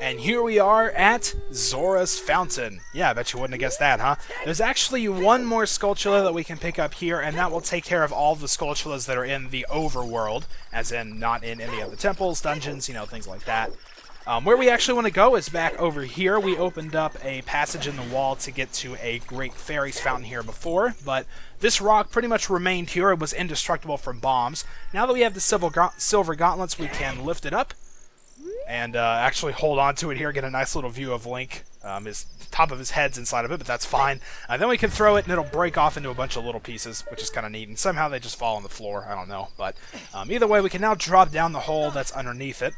And here we are at Horace Fountain. Yeah, I bet you wouldn't have guessed that, huh? There's actually one more Skulltula that we can pick up here, and that will take care of all the Skulltulas that are in the overworld, as in not in any of the temples, dungeons, you know, things like that. Where we actually want to go is back over here. We opened up a passage in the wall to get to a great fairies fountain here before, but this rock pretty much remained here. It was indestructible from bombs. Now that we have the silver gauntlets, we can lift it up and actually hold on to it here, get a nice little view of Link. His top of his head's inside of it, but that's fine. Then we can throw it, and it'll break off into a bunch of little pieces, which is kind of neat. And somehow they just fall on the floor. I don't know. But either way, we can now drop down the hole that's underneath it.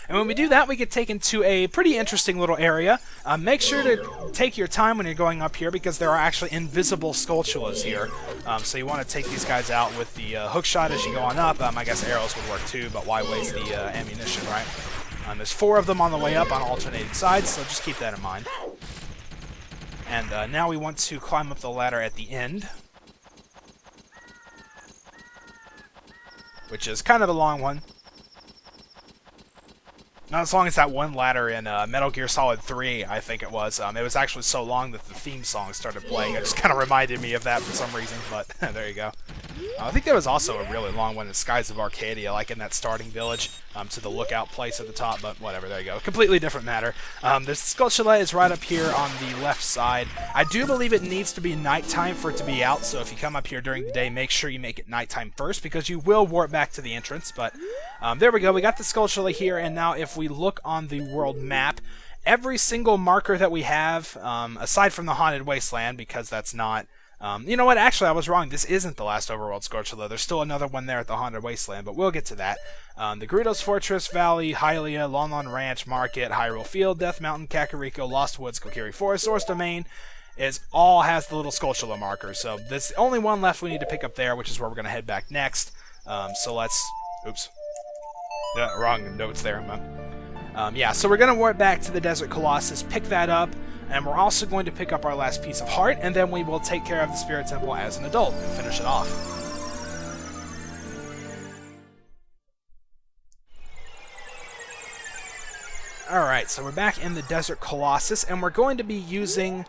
And when we do that, we get taken to a pretty interesting little area. Make sure to take your time when you're going up here, because there are actually invisible Skulltulas here. So you want to take these guys out with the hook shot as you go on up. I guess arrows would work too, but why waste the ammunition, right? There's 4 of them on the way up on alternating sides, so just keep that in mind. And now we want to climb up the ladder at the end, which is kind of a long one. Not as long as that one ladder in Metal Gear Solid 3, I think it was. It was actually so long that the theme song started playing. It just kind of reminded me of that for some reason, but there you go. I think there was also a really long one in Skies of Arcadia, like in that starting village, to the lookout place at the top, but whatever, there you go. Completely different matter. This Skulltula is right up here on the left side. I do believe it needs to be nighttime for it to be out, so if you come up here during the day, make sure you make it nighttime first, because you will warp back to the entrance, but there we go. We got the Skulltula here, and now if we look on the world map, every single marker that we have, aside from the Haunted Wasteland, because that's not... you know what? Actually, I was wrong. This isn't the last overworld Skulltula. There's still another one there at the Haunted Wasteland, but we'll get to that. The Gerudo's Fortress, Valley, Hylia, Lon Lon Ranch, Market, Hyrule Field, Death Mountain, Kakariko, Lost Woods, Kokiri Forest, Source Domain, all has the little Skulltula markers. So there's the only one left we need to pick up there, which is where we're going to head back next. So let's... Oops. Wrong notes there. Yeah, so we're going to warp back to the Desert Colossus, pick that up, and we're also going to pick up our last piece of heart, and then we will take care of the Spirit Temple as an adult and finish it off. Alright, so we're back in the Desert Colossus, and we're going to be using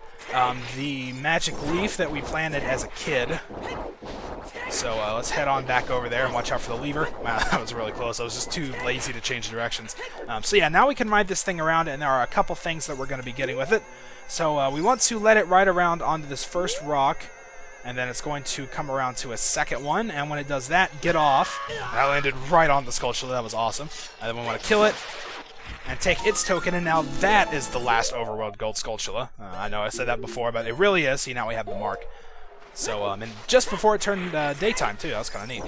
the magic leaf that we planted as a kid. So let's head on back over there and watch out for the lever. Wow, that was really close. I was just too lazy to change directions. So yeah, now we can ride this thing around, and there are a couple things that we're going to be getting with it. So we want to let it ride around onto this first rock, and then it's going to come around to a second one, and when it does that, get off. That landed right on the Skulltula. That was awesome. And then we want to kill it and take its token, and now that is the last overworld gold Skulltula. I know I said that before, but it really is. See, now we have the mark. So, and just before it turned daytime, too. That was kind of neat.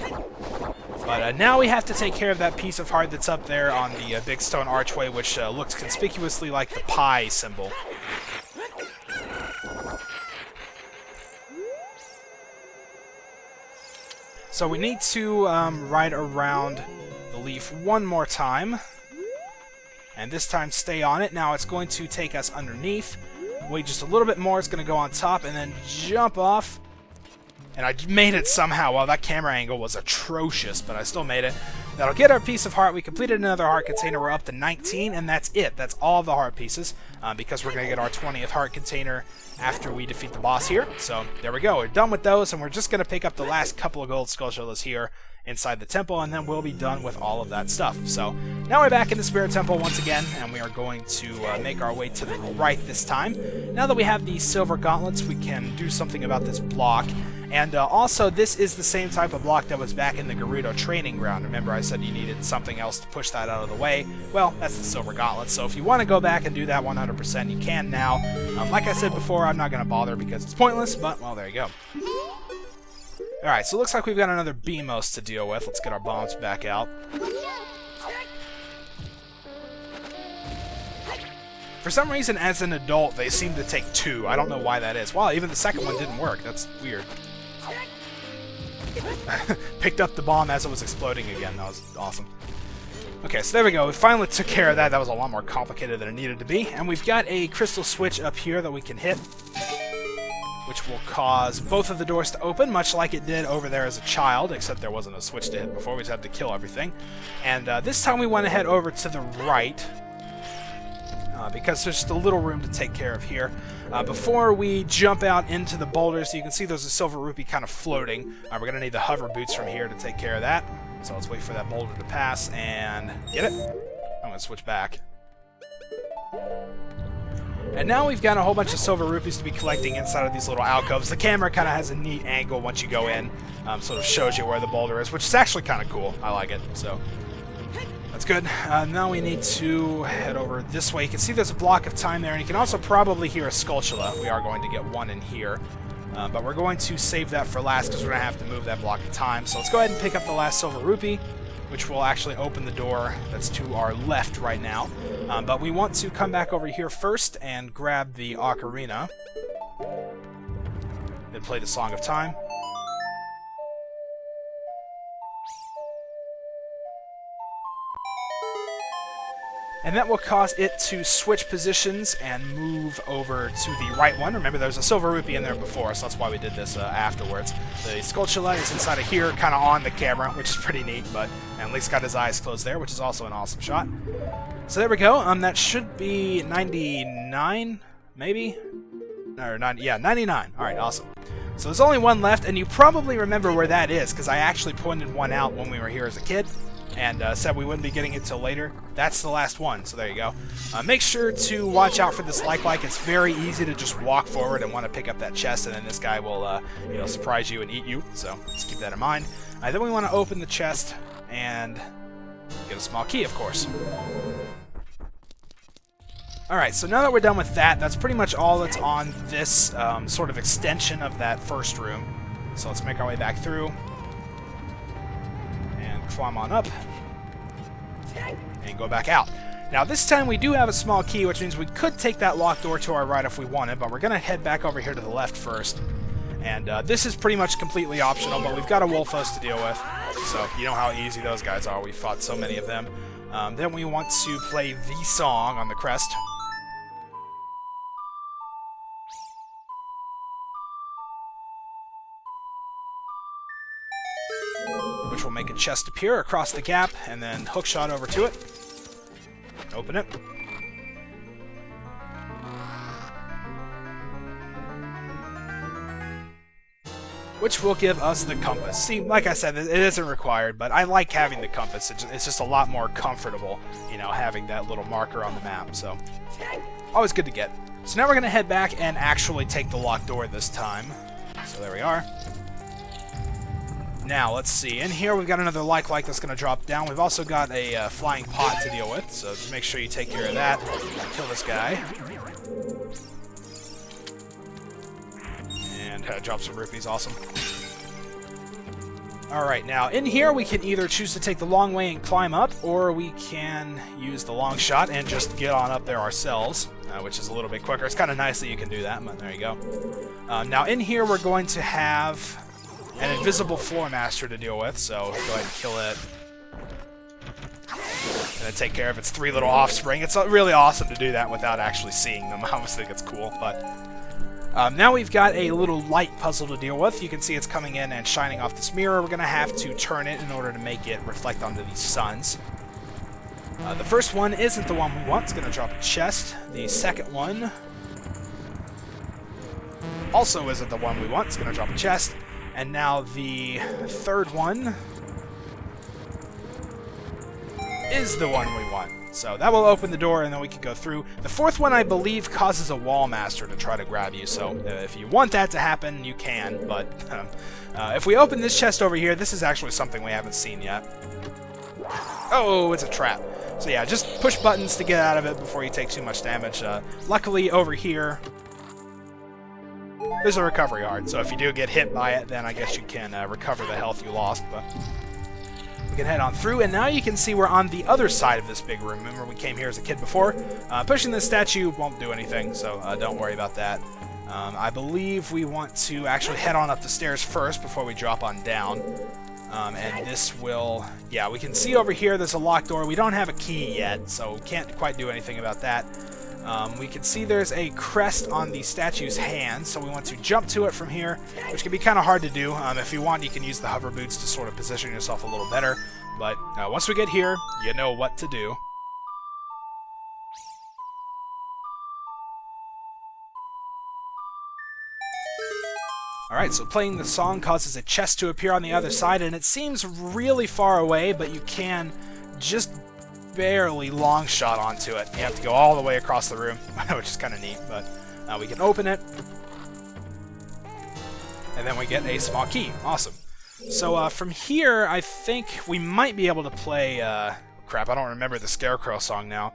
But now we have to take care of that piece of heart that's up there on the big stone archway, which looks conspicuously like the pie symbol. So we need to ride around the leaf one more time. And this time stay on it. Now it's going to take us underneath. Wait just a little bit more. It's going to go on top and then jump off. And I made it somehow. Well, that camera angle was atrocious, but I still made it. That'll get our piece of heart. We completed another heart container. We're up to 19, and that's it. That's all the heart pieces, because we're going to get our 20th heart container after we defeat the boss here. So there we go. We're done with those, and we're just going to pick up the last couple of gold Skulltulas here inside the temple, and then we'll be done with all of that stuff. So now we're back in the Spirit Temple once again, and we are going to make our way to the right this time. Now that we have these silver gauntlets, we can do something about this block. And also, this is the same type of block that was back in the Gerudo training ground. Remember, I said you needed something else to push that out of the way? Well, that's the silver gauntlet. So if you want to go back and do that 100%, you can now. Like I said before, I'm not going to bother because it's pointless, but, well, there you go. Alright, so it looks like we've got another Beamos to deal with. Let's get our bombs back out. For some reason, as an adult, they seem to take 2. I don't know why that is. Wow, even the second one didn't work. That's weird. Picked up the bomb as it was exploding again. That was awesome. Okay, so there we go. We finally took care of that. That was a lot more complicated than it needed to be. And we've got a crystal switch up here that we can hit, which will cause both of the doors to open, much like it did over there as a child, except there wasn't a switch to hit before. We just had to kill everything. And this time we want to head over to the right. because there's just a little room to take care of here. Before we jump out into the boulders, you can see there's a silver rupee kind of floating. We're going to need the hover boots from here to take care of that. So let's wait for that boulder to pass and get it. I'm going to switch back. And now we've got a whole bunch of silver rupees to be collecting inside of these little alcoves. The camera kind of has a neat angle once you go in. Sort of shows you where the boulder is, which is actually kind of cool. I like it. So that's good. Now we need to head over this way. You can see there's a block of time there, and you can also probably hear a Skulltula. We are going to get one in here. But we're going to save that for last because we're going to have to move that block of time. So let's go ahead and pick up the last silver rupee, which will actually open the door that's to our left right now. But we want to come back over here first and grab the Ocarina. Then play the Song of Time. And that will cause it to switch positions and move over to the right one. Remember, there's a silver rupee in there before, so that's why we did this afterwards. The Skulltula is inside of here, kind of on the camera, which is pretty neat, but at least got his eyes closed there, which is also an awesome shot. So there we go. That should be 99, maybe? Or yeah, 99. All right, awesome. So there's only one left, and you probably remember where that is, because I actually pointed one out when we were here as a kid. And said we wouldn't be getting it till later. That's the last one, so there you go. Make sure to watch out for this like. It's very easy to just walk forward and want to pick up that chest, and then this guy will surprise you and eat you, so let's keep that in mind. Then we want to open the chest and get a small key, of course. Alright, so now that we're done with that, that's pretty much all that's on this sort of extension of that first room. So let's make our way back through. Climb on up and go back out. Now this time we do have a small key, which means we could take that locked door to our right if we wanted, but we're going to head back over here to the left first. And this is pretty much completely optional, but we've got a Wolfos to deal with, so you know how easy those guys are. We've fought so many of them. Then we want to play the song on the crest. Which will make a chest appear across the gap, and then hookshot over to it. Open it. Which will give us the compass. See, like I said, it isn't required, but I like having the compass. It's just a lot more comfortable, having that little marker on the map, so always good to get. So now we're going to head back and actually take the locked door this time. So there we are. Now, let's see. In here, we've got another like that's going to drop down. We've also got a flying pot to deal with, so just make sure you take care of that. Kill this guy. And drop some rupees. Awesome. Alright, now, in here, we can either choose to take the long way and climb up, or we can use the long shot and just get on up there ourselves, which is a little bit quicker. It's kind of nice that you can do that, but there you go. Now, in here, we're going to have an invisible floor master to deal with, so go ahead and kill it. And then take care of its three little offspring. It's really awesome to do that without actually seeing them. I always think it's cool, but now we've got a little light puzzle to deal with. You can see it's coming in and shining off this mirror. We're going to have to turn it in order to make it reflect onto these suns. The first one isn't the one we want. It's going to drop a chest. The second one also isn't the one we want. It's going to drop a chest. And now the third one is the one we want. So that will open the door, and then we can go through. The fourth one, I believe, causes a wall master to try to grab you. So if you want that to happen, you can. But if we open this chest over here, this is actually something we haven't seen yet. Oh, it's a trap. So yeah, just push buttons to get out of it before you take too much damage. Luckily, over here, there's a recovery heart, so if you do get hit by it, then I guess you can recover the health you lost, but we can head on through, and now you can see we're on the other side of this big room. Remember, we came here as a kid before. Pushing this statue won't do anything, so don't worry about that. I believe we want to actually head on up the stairs first before we drop on down. And this will... Yeah, we can see over here there's a locked door. We don't have a key yet, so we can't quite do anything about that. We can see there's a crest on the statue's hand, so we want to jump to it from here, which can be kind of hard to do. If you want, you can use the hover boots to sort of position yourself a little better. But once we get here, you know what to do. Alright, so playing the song causes a chest to appear on the other side, and it seems really far away, but you can just barely long shot onto it. You have to go all the way across the room, which is kind of neat, but we can open it. And then we get a small key. Awesome. So from here, I think we might be able to play... crap, I don't remember the Scarecrow song now.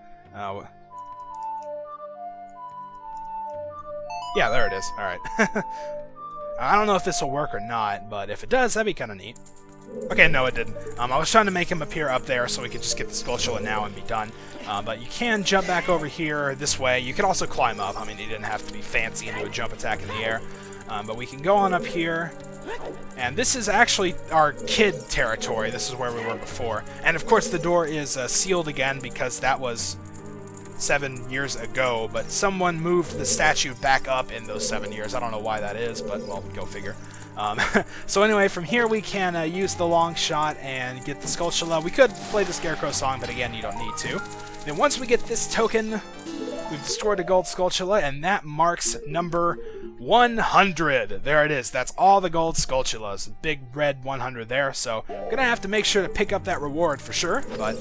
Yeah, there it is. Alright. I don't know if this will work or not, but if it does, that'd be kind of neat. Okay, no, it didn't. I was trying to make him appear up there so we could just get the Skulltula now and be done. But you can jump back over here this way. You can also climb up. I mean, you didn't have to be fancy and do a jump attack in the air. But we can go on up here. And this is actually our kid territory. This is where we were before. And of course, the door is sealed again because that was 7 years ago. But someone moved the statue back up in those 7 years. I don't know why that is, but, well, go figure. So anyway, from here we can use the long shot and get the Skulltula. We could play the Scarecrow song, but again, you don't need to. Then once we get this token, we've destroyed a gold Skulltula, and that marks number 100. There it is. That's all the gold Skulltulas. Big red 100 there, so I'm going to have to make sure to pick up that reward for sure, but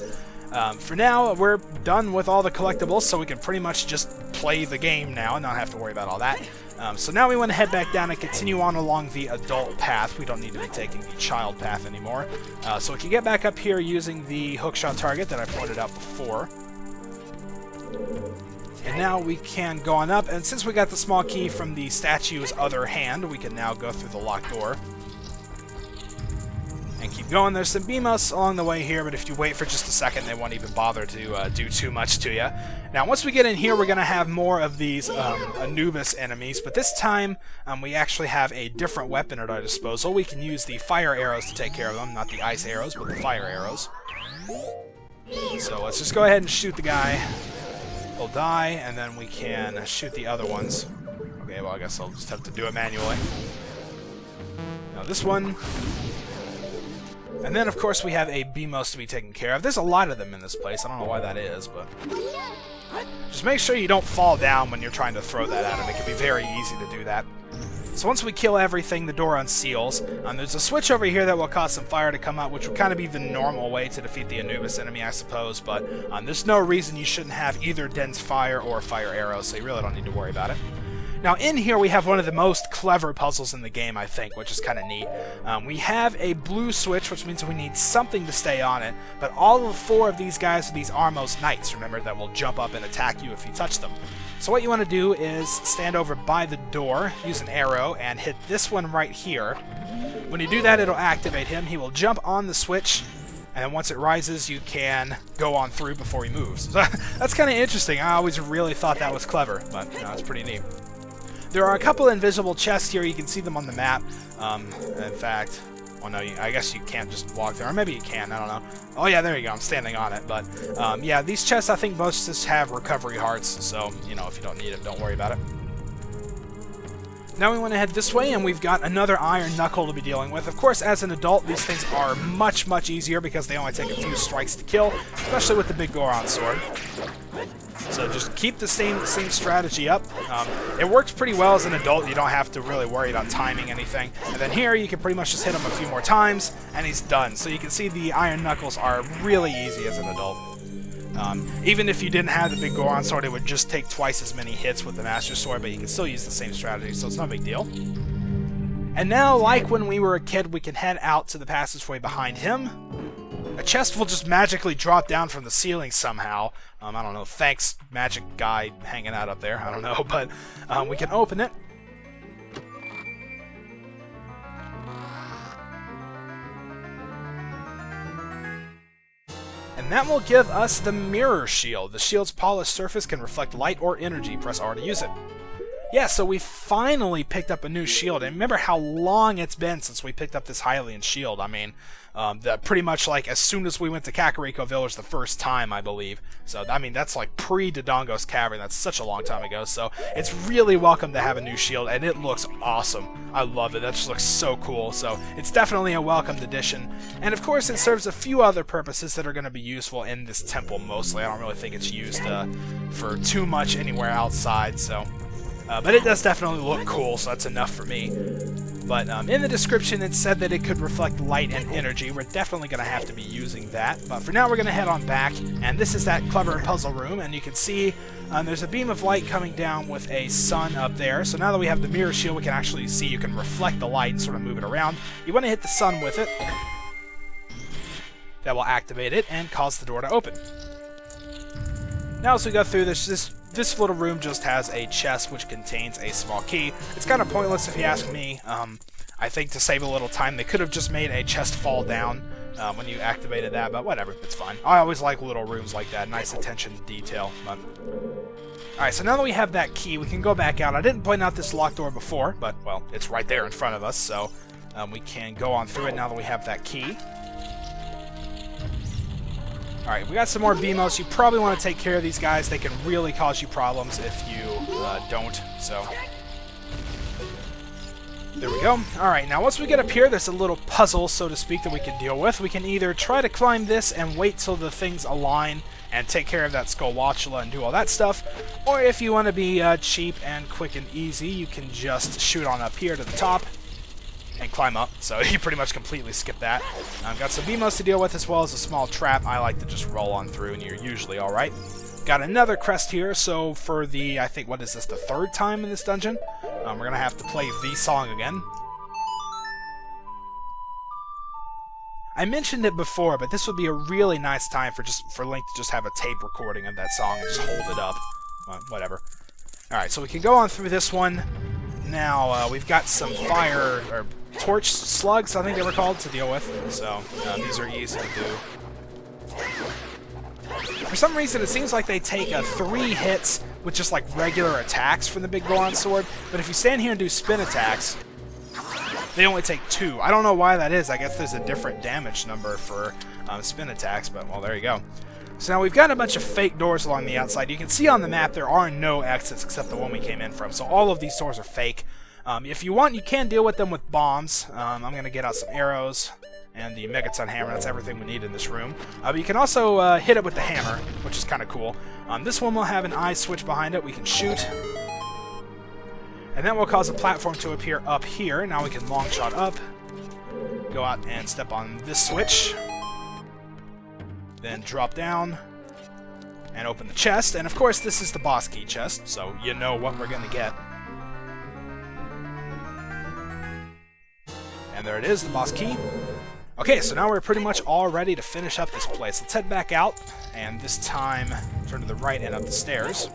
for now, we're done with all the collectibles, so we can pretty much just play the game now and not have to worry about all that. So now we want to head back down and continue on along the adult path. We don't need to be taking the child path anymore. So we can get back up here using the hookshot target that I pointed out before. And now we can go on up, and since we got the small key from the statue's other hand, we can now go through the locked door. And keep going. There's some Beamos along the way here, but if you wait for just a second, they won't even bother to do too much to you. Now, once we get in here, we're going to have more of these Anubis enemies, but this time we actually have a different weapon at our disposal. We can use the fire arrows to take care of them, not the ice arrows, but the fire arrows. So let's just go ahead and shoot the guy. He'll die, and then we can shoot the other ones. Okay, well, I guess I'll just have to do it manually. Now this one... And then, of course, we have a Beamos to be taken care of. There's a lot of them in this place. I don't know why that is, but... Just make sure you don't fall down when you're trying to throw that at him. It can be very easy to do that. So once we kill everything, the door unseals. There's a switch over here that will cause some fire to come out, which would kind of be the normal way to defeat the Anubis enemy, I suppose. But there's no reason you shouldn't have either dense fire or fire arrows, so you really don't need to worry about it. Now, in here, we have one of the most clever puzzles in the game, I think, which is kind of neat. We have a blue switch, which means we need something to stay on it, but all of 4 of these guys are these Armos Knights, remember, that will jump up and attack you if you touch them. So what you want to do is stand over by the door, use an arrow, and hit this one right here. When you do that, it'll activate him. He will jump on the switch, and then once it rises, you can go on through before he moves. So that's kind of interesting. I always really thought that was clever, but it's pretty neat. There are a couple invisible chests here. You can see them on the map. In fact, well, no, I guess you can't just walk there. Or maybe you can. I don't know. Oh, yeah, there you go. I'm standing on it. But, yeah, these chests, I think most just have recovery hearts. So, you know, if you don't need it, don't worry about it. Now we want to head this way, and we've got another Iron Knuckle to be dealing with. Of course, as an adult, these things are much, much easier because they only take a few strikes to kill, especially with the big Goron sword. So just keep the same strategy up. It works pretty well as an adult. You don't have to really worry about timing anything. And then here, you can pretty much just hit him a few more times, and he's done. So you can see the Iron Knuckles are really easy as an adult. Even if you didn't have the big Goron sword, it would just take twice as many hits with the Master Sword, but you can still use the same strategy, so it's no big deal. And now, like when we were a kid, we can head out to the passageway behind him. A chest will just magically drop down from the ceiling somehow. I don't know, thanks, magic guy hanging out up there, I don't know, but we can open it. And that will give us the Mirror Shield. The shield's polished surface can reflect light or energy. Press R to use it. Yeah, so we finally picked up a new shield, and remember how long it's been since we picked up this Hylian shield. I mean, pretty much like as soon as we went to Kakariko Village the first time, I believe. So, I mean, that's like pre-Dodongo's Cavern. That's such a long time ago, so it's really welcome to have a new shield, and it looks awesome. I love it. That just looks so cool, so it's definitely a welcomed addition. And, of course, it serves a few other purposes that are going to be useful in this temple mostly. I don't really think it's used for too much anywhere outside, so... but it does definitely look cool, so that's enough for me. But in the description it said that it could reflect light and energy. We're definitely going to have to be using that. But for now we're going to head on back, and this is that clever puzzle room, and you can see there's a beam of light coming down with a sun up there. So now that we have the mirror shield, we can actually see you can reflect the light and sort of move it around. You want to hit the sun with it. That will activate it and cause the door to open. Now as we go through this little room just has a chest which contains a small key. It's kind of pointless if you ask me. I think to save a little time they could have just made a chest fall down when you activated that, but whatever, it's fine. I always like little rooms like that, nice attention to detail. Alright, so now that we have that key, we can go back out. I didn't point out this locked door before, but, well, it's right there in front of us, so we can go on through it now that we have that key. Alright, we got some more BMOs. You probably want to take care of these guys. They can really cause you problems if you don't, so... There we go. Alright, now once we get up here, there's a little puzzle, so to speak, that we can deal with. We can either try to climb this and wait till the things align and take care of that Skullwatchula and do all that stuff, or if you want to be cheap and quick and easy, you can just shoot on up here to the top and climb up, so you pretty much completely skip that. Got some BMOs to deal with as well as a small trap. I like to just roll on through and you're usually alright. Got another crest here, so for the, I think, what is this, the third time in this dungeon? We're going to have to play the song again. I mentioned it before, but this would be a really nice time for Link to just have a tape recording of that song and just hold it up. Whatever. Alright, so we can go on through this one. Now, we've got some fire, or torch slugs, I think they were called, to deal with, so these are easy to do. For some reason, it seems like they take 3 hits with just like regular attacks from the big Goron sword, but if you stand here and do spin attacks, they only take 2. I don't know why that is. I guess there's a different damage number for spin attacks, but, well, there you go. So now we've got a bunch of fake doors along the outside. You can see on the map there are no exits except the one we came in from, so all of these doors are fake. If you want, you can deal with them with bombs. I'm going to get out some arrows and the Megaton hammer. That's everything we need in this room. But you can also hit it with the hammer, which is kind of cool. This one will have an eye switch behind it. We can shoot. And that will cause a platform to appear up here. Now we can long shot up, go out and step on this switch, then drop down and open the chest. And of course this is the boss key chest, so you know what we're going to get. And there it is, the boss key. Okay, so now we're pretty much all ready to finish up this place. Let's head back out, and this time turn to the right and up the stairs.